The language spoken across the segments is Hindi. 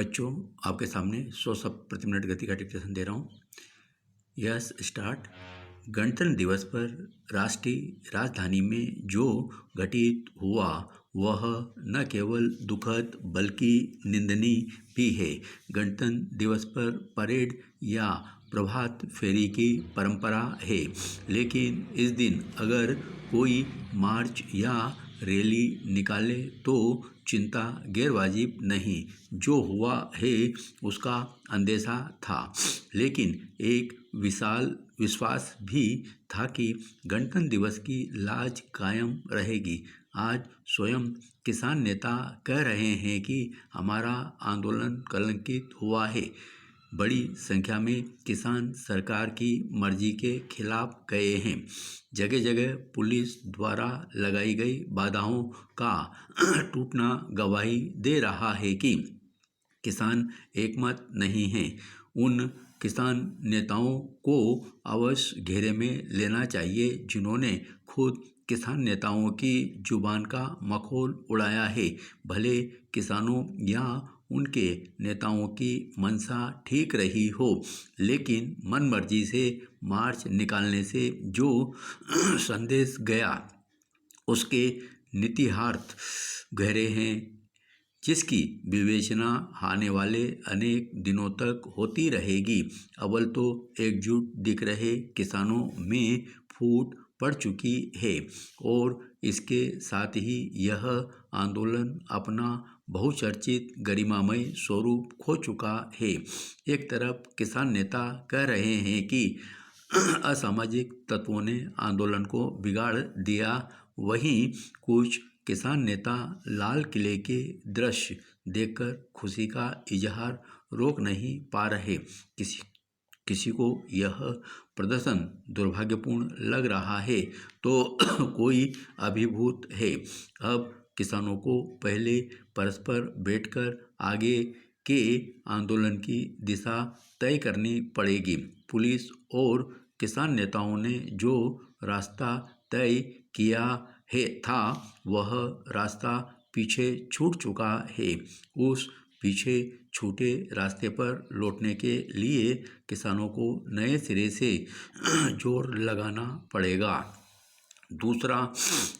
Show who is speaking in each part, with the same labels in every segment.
Speaker 1: बच्चों, आपके सामने 100 शब्द प्रति मिनट गति का डिक्टेशन दे रहा हूँ। Yes start. गणतंत्र दिवस पर राष्ट्रीय राजधानी में जो घटित हुआ वह न केवल दुखद बल्कि निंदनीय भी है। गणतंत्र दिवस पर परेड या प्रभात फेरी की परंपरा है, लेकिन इस दिन अगर कोई मार्च या रैली निकाले तो चिंता गैरवाजिब नहीं। जो हुआ है उसका अंदेशा था, लेकिन एक विशाल विश्वास भी था कि गणतंत्र दिवस की लाज कायम रहेगी। आज स्वयं किसान नेता कह रहे हैं कि हमारा आंदोलन कलंकित हुआ है। बड़ी संख्या में किसान सरकार की मर्जी के खिलाफ गए हैं। जगह जगह पुलिस द्वारा लगाई गई बाधाओं का टूटना गवाही दे रहा है कि किसान एकमत नहीं हैं। उन किसान नेताओं को अवश्य घेरे में लेना चाहिए जिन्होंने खुद किसान नेताओं की जुबान का मखौल उड़ाया है। भले किसानों या उनके नेताओं की मंशा ठीक रही हो, लेकिन मनमर्जी से मार्च निकालने से जो संदेश गया उसके निहितार्थ गहरे हैं, जिसकी विवेचना आने वाले अनेक दिनों तक होती रहेगी। अव्वल तो एकजुट दिख रहे किसानों में फूट पड़ चुकी है और इसके साथ ही यह आंदोलन अपना बहुचर्चित गरिमामय स्वरूप खो चुका है। एक तरफ किसान नेता कह रहे हैं कि असामाजिक तत्वों ने आंदोलन को बिगाड़ दिया, वहीं कुछ किसान नेता लाल किले के दृश्य देखकर खुशी का इजहार रोक नहीं पा रहे। किसी को यह प्रदर्शन दुर्भाग्यपूर्ण लग रहा है तो कोई अभिभूत है। अब किसानों को पहले परस्पर बैठकर आगे के आंदोलन की दिशा तय करनी पड़ेगी। पुलिस और किसान नेताओं ने जो रास्ता तय किया था वह रास्ता पीछे छूट चुका है। उस पीछे छूटे रास्ते पर लौटने के लिए किसानों को नए सिरे से जोर लगाना पड़ेगा। दूसरा,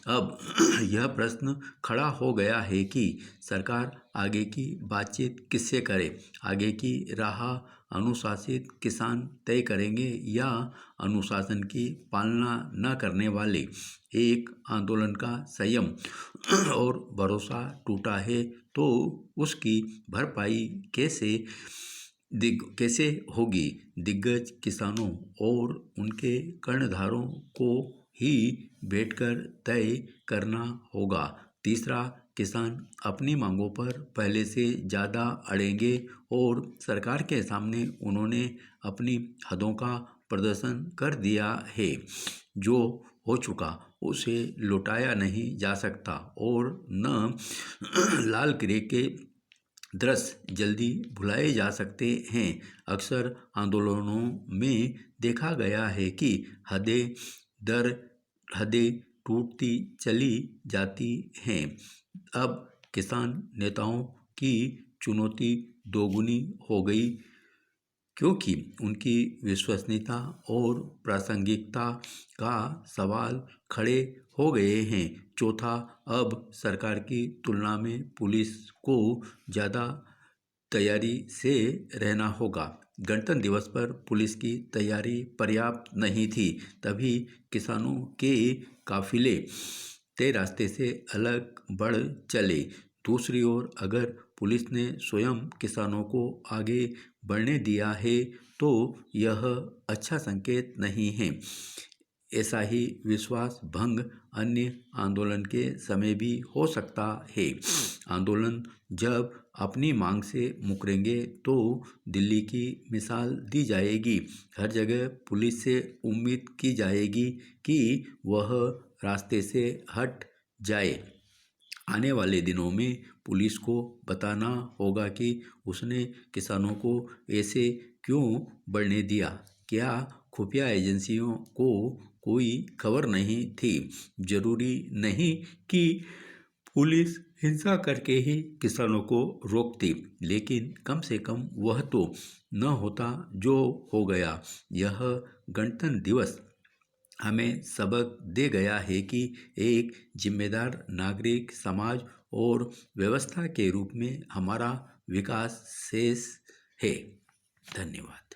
Speaker 1: अब यह प्रश्न खड़ा हो गया है कि सरकार आगे की बातचीत किससे करे। आगे की राह अनुशासित किसान तय करेंगे या अनुशासन की पालना न करने वाले। एक आंदोलन का संयम और भरोसा टूटा है तो उसकी भरपाई कैसे होगी। दिग्गज किसानों और उनके कर्णधारों को ही बैठकर तय करना होगा। तीसरा, किसान अपनी मांगों पर पहले से ज़्यादा अड़ेंगे और सरकार के सामने उन्होंने अपनी हदों का प्रदर्शन कर दिया है। जो हो चुका उसे लौटाया नहीं जा सकता और न लाल किले के दृश्य जल्दी भुलाए जा सकते हैं। अक्सर आंदोलनों में देखा गया है कि हदें दर हदें टूटती चली जाती हैं। अब किसान नेताओं की चुनौती दोगुनी हो गई, क्योंकि उनकी विश्वसनीयता और प्रासंगिकता का सवाल खड़े हो गए हैं। चौथा, अब सरकार की तुलना में पुलिस को ज़्यादा तैयारी से रहना होगा। गणतंत्र दिवस पर पुलिस की तैयारी पर्याप्त नहीं थी, तभी किसानों के काफिले तय रास्ते से अलग बढ़ चले। दूसरी ओर, अगर पुलिस ने स्वयं किसानों को आगे बढ़ने दिया है तो यह अच्छा संकेत नहीं है। ऐसा ही विश्वास भंग अन्य आंदोलन के समय भी हो सकता है। आंदोलन जब अपनी मांग से मुकरेंगे तो दिल्ली की मिसाल दी जाएगी। हर जगह पुलिस से उम्मीद की जाएगी कि वह रास्ते से हट जाए। आने वाले दिनों में पुलिस को बताना होगा कि उसने किसानों को ऐसे क्यों बढ़ने दिया। क्या खुफिया एजेंसियों को कोई खबर नहीं थी? जरूरी नहीं कि पुलिस हिंसा करके ही किसानों को रोकती, लेकिन कम से कम वह तो न होता जो हो गया। यह गणतंत्र दिवस हमें सबक दे गया है कि एक जिम्मेदार नागरिक, समाज और व्यवस्था के रूप में हमारा विकास शेष है। धन्यवाद।